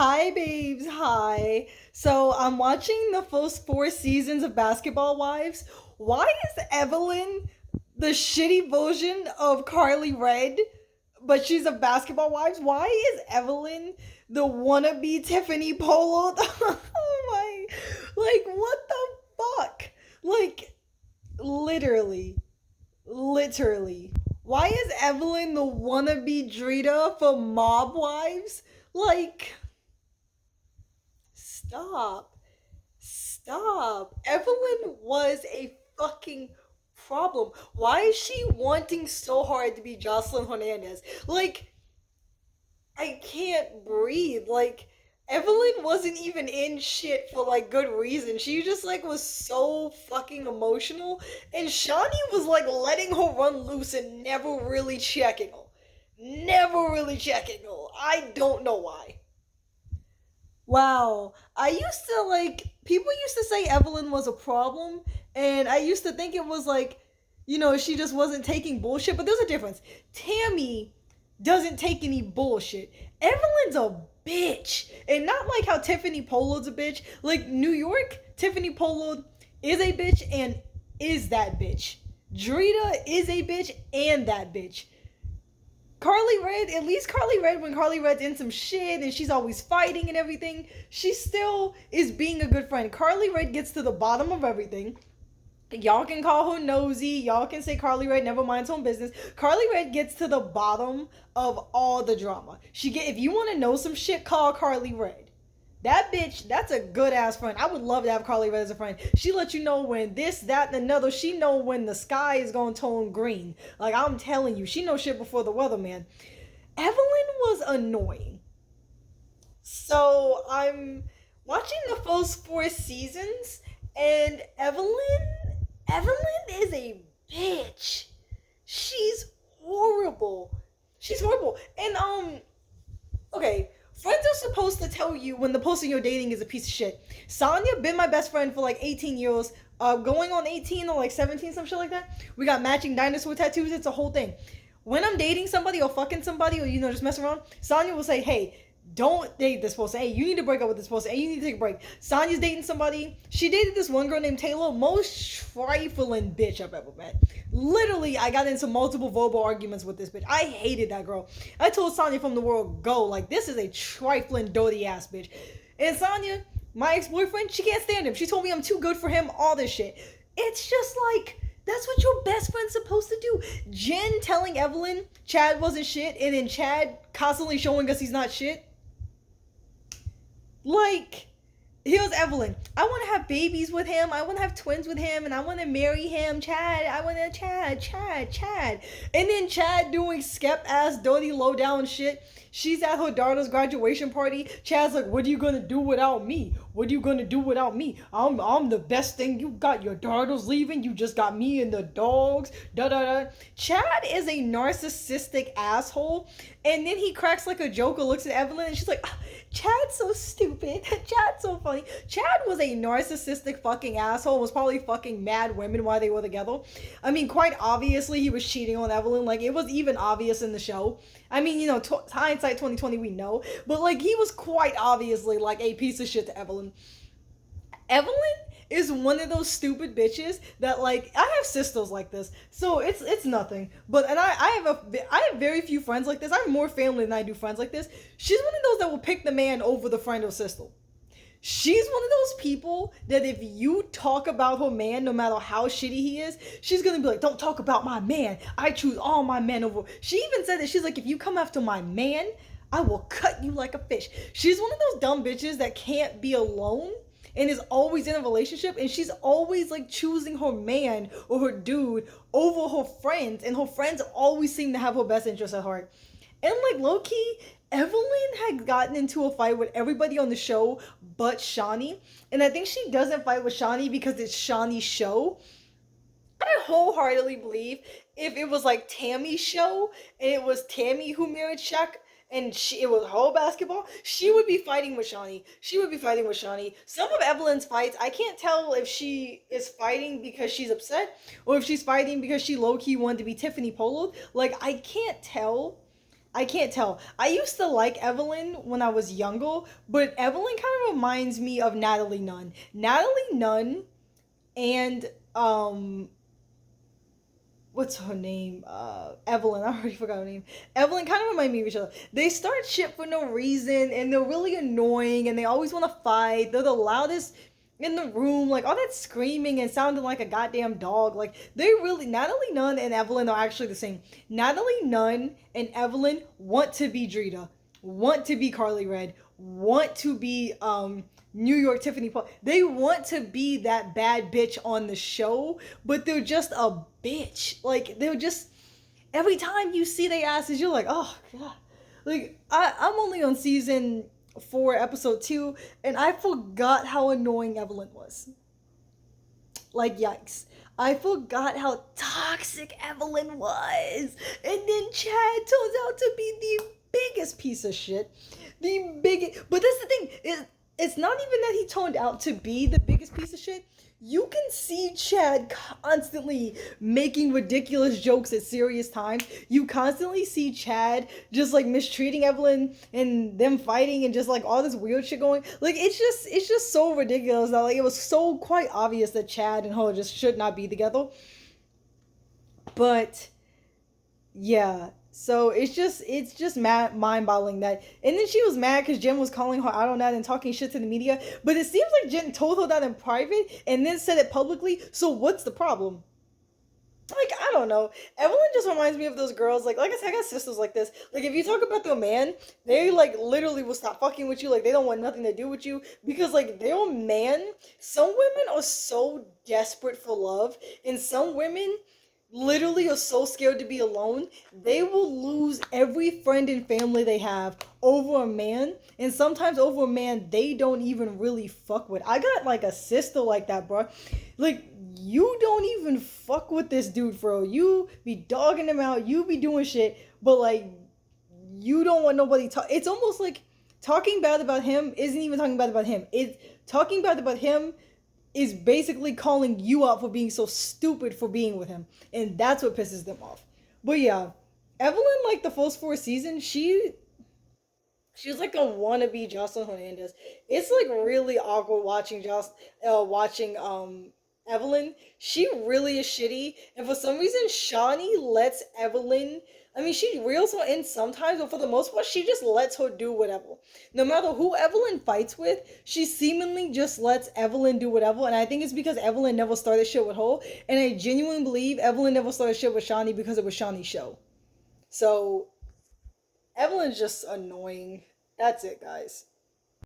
Hi, babes. Hi. So I'm watching the first four seasons of Basketball Wives. Why is Evelyn the shitty version of Carly Red, but she's a Basketball Wives? Why is Evelyn the wannabe Tiffany Polo? Oh my. Like, what the fuck? Like, literally. Literally. Why is Evelyn the wannabe Drita for Mob Wives? Like, stop. Stop. Evelyn was a fucking problem. Why is she wanting so hard to be Jocelyn Hernandez? Like, I can't breathe. Like, Evelyn wasn't even in shit for like good reason. She just like was so fucking emotional, and Shawnee was like letting her run loose and never really checking her. Never really checking her. I don't know why. Wow. I used to like people used to say Evelyn was a problem, and I used to think it was like, she just wasn't taking bullshit, but there's a difference. Tammy doesn't take any bullshit. Evelyn's a bitch. And not like how Tiffany Pollard's a bitch. Like New York, Tiffany Pollard is a bitch and is that bitch. Drita is a bitch and that bitch. Carly Red, at least Carly Red, when Carly Red's in some shit and she's always fighting and everything, she still is being a good friend. Carly Red gets to the bottom of everything. Y'all can call her nosy. Y'all can say Carly Red never minds her own business. Carly Red gets to the bottom of all the drama. If you want to know some shit, call Carly Red. That bitch, that's a good ass friend. I would love to have Carly Red as a friend. She lets you know when this, that, and another. She know when the sky is gonna turn green. Like I'm telling you, she knows shit before the weatherman. Evelyn was annoying. So I'm watching the first four seasons, and Evelyn is a bitch. She's horrible. She's horrible. And okay, friends are supposed to tell you when the person you're dating is a piece of shit. Sonya been my best friend for like 18 years. Going on 18 or like 17, some shit like that. We got matching dinosaur tattoos. It's a whole thing. When I'm dating somebody or fucking somebody or just messing around, Sonya will say, "Hey, don't date this person. Hey, you need to break up with this person. Hey, you need to take a break." Sonya's dating somebody. She dated this one girl named Taylor. Most trifling bitch I've ever met. Literally, I got into multiple verbal arguments with this bitch. I hated that girl. I told Sonya from the word go, like, this is a trifling, dirty ass bitch. And Sonya, my ex boyfriend, she can't stand him. She told me I'm too good for him, all this shit. It's just like, that's what your best friend's supposed to do. Jen telling Evelyn Chad wasn't shit, and then Chad constantly showing us he's not shit. Like, here's Evelyn. I want to have babies with him. I want to have twins with him, and I want to marry him. Chad. I want to Chad. And then Chad doing skep ass, dirty, low down shit. She's at her daughter's graduation party. Chad's like, "What are you gonna do without me? What are you gonna do without me? I'm the best thing you got. Your daughter's leaving. You just got me and the dogs. Da da da." Chad is a narcissistic asshole, and then he cracks like a joke or looks at Evelyn, and she's like, "Ah, Chad's so stupid. Chad's so funny." Chad was a narcissistic fucking asshole. Was probably fucking mad women while they were together. I mean, quite obviously he was cheating on Evelyn. Like it was even obvious in the show. I mean, hindsight 2020, we know, but like he was quite obviously like a piece of shit to Evelyn. Evelyn is one of those stupid bitches that like I have sisters like this, so it's nothing. But and I have very few friends like this. I have more family than I do friends like this. She's one of those that will pick the man over the friend or sister. She's one of those people that if you talk about her man, no matter how shitty he is, she's gonna be like, "Don't talk about my man. I choose all my men over." She even said that she's like, "If you come after my man, I will cut you like a fish." She's one of those dumb bitches that can't be alone and is always in a relationship, and she's always like choosing her man or her dude over her friends, and her friends always seem to have her best interest at heart. And like low key, Evelyn had gotten into a fight with everybody on the show but Shawnee. And I think she doesn't fight with Shawnee because it's Shawnee's show. I wholeheartedly believe if it was like Tammy's show and it was Tammy who married Shaq and it was whole basketball, she would be fighting with Shawnee. She would be fighting with Shawnee. Some of Evelyn's fights, I can't tell if she is fighting because she's upset or if she's fighting because she low key wanted to be Tiffany Pollard. Like, I can't tell. I can't tell. I used to like Evelyn when I was younger, but Evelyn kind of reminds me of Natalie Nunn. Natalie Nunn and what's her name? Evelyn. I already forgot her name. Evelyn kind of remind me of each other. They start shit for no reason, and they're really annoying, and they always want to fight. They're the loudest in the room, like all that screaming and sounding like a goddamn dog. Like they really, Natalie Nunn and Evelyn are actually the same. Natalie Nunn and Evelyn want to be Drita, want to be Carly Red, want to be New York Tiffany Paul. They want to be that bad bitch on the show, but they're just a bitch. Like they're just every time you see their asses, you're like, oh god. Like I'm only on season 4, episode 2, and I forgot how annoying Evelyn was. Like yikes. I forgot how toxic Evelyn was. And then Chad turns out to be the biggest piece of shit. The biggest. But that's the thing. It's not even that he turned out to be the biggest piece of shit. You can see Chad constantly making ridiculous jokes at serious times. You constantly see Chad just like mistreating Evelyn and them fighting and just like all this weird shit going. Like it's just so ridiculous that like it was so quite obvious that Chad and her just should not be together. But yeah, so it's just mad mind-boggling that, and then she was mad because Jen was calling her out on that and talking shit to the media. But it seems like Jen told her that in private and then said it publicly. So what's the problem? Like I don't know. Evelyn just reminds me of those girls. Like I said, I got sisters like this. Like if you talk about their man, they like literally will stop fucking with you. Like they don't want nothing to do with you because like their man. Some women are so desperate for love, and some women literally are so scared to be alone, they will lose every friend and family they have over a man, and sometimes over a man they don't even really fuck with. I got like a sister like that, bro. Like you don't even fuck with this dude, bro. You be dogging him out, you be doing shit, but like you don't want nobody talk. It's almost like talking bad about him isn't even talking bad about him. It's talking bad about him is basically calling you out for being so stupid for being with him. And that's what pisses them off. But yeah, Evelyn, like the first 4 seasons, she's like a wannabe Jocelyn Hernandez. It's like really awkward watching Evelyn. She really is shitty. And for some reason, Shawnee lets Evelyn. I mean, she reels her in sometimes, but for the most part, she just lets her do whatever. No matter who Evelyn fights with, she seemingly just lets Evelyn do whatever. And I think it's because Evelyn never started shit with her. And I genuinely believe Evelyn never started shit with Shawnee because it was Shawnee's show. So, Evelyn's just annoying. That's it, guys.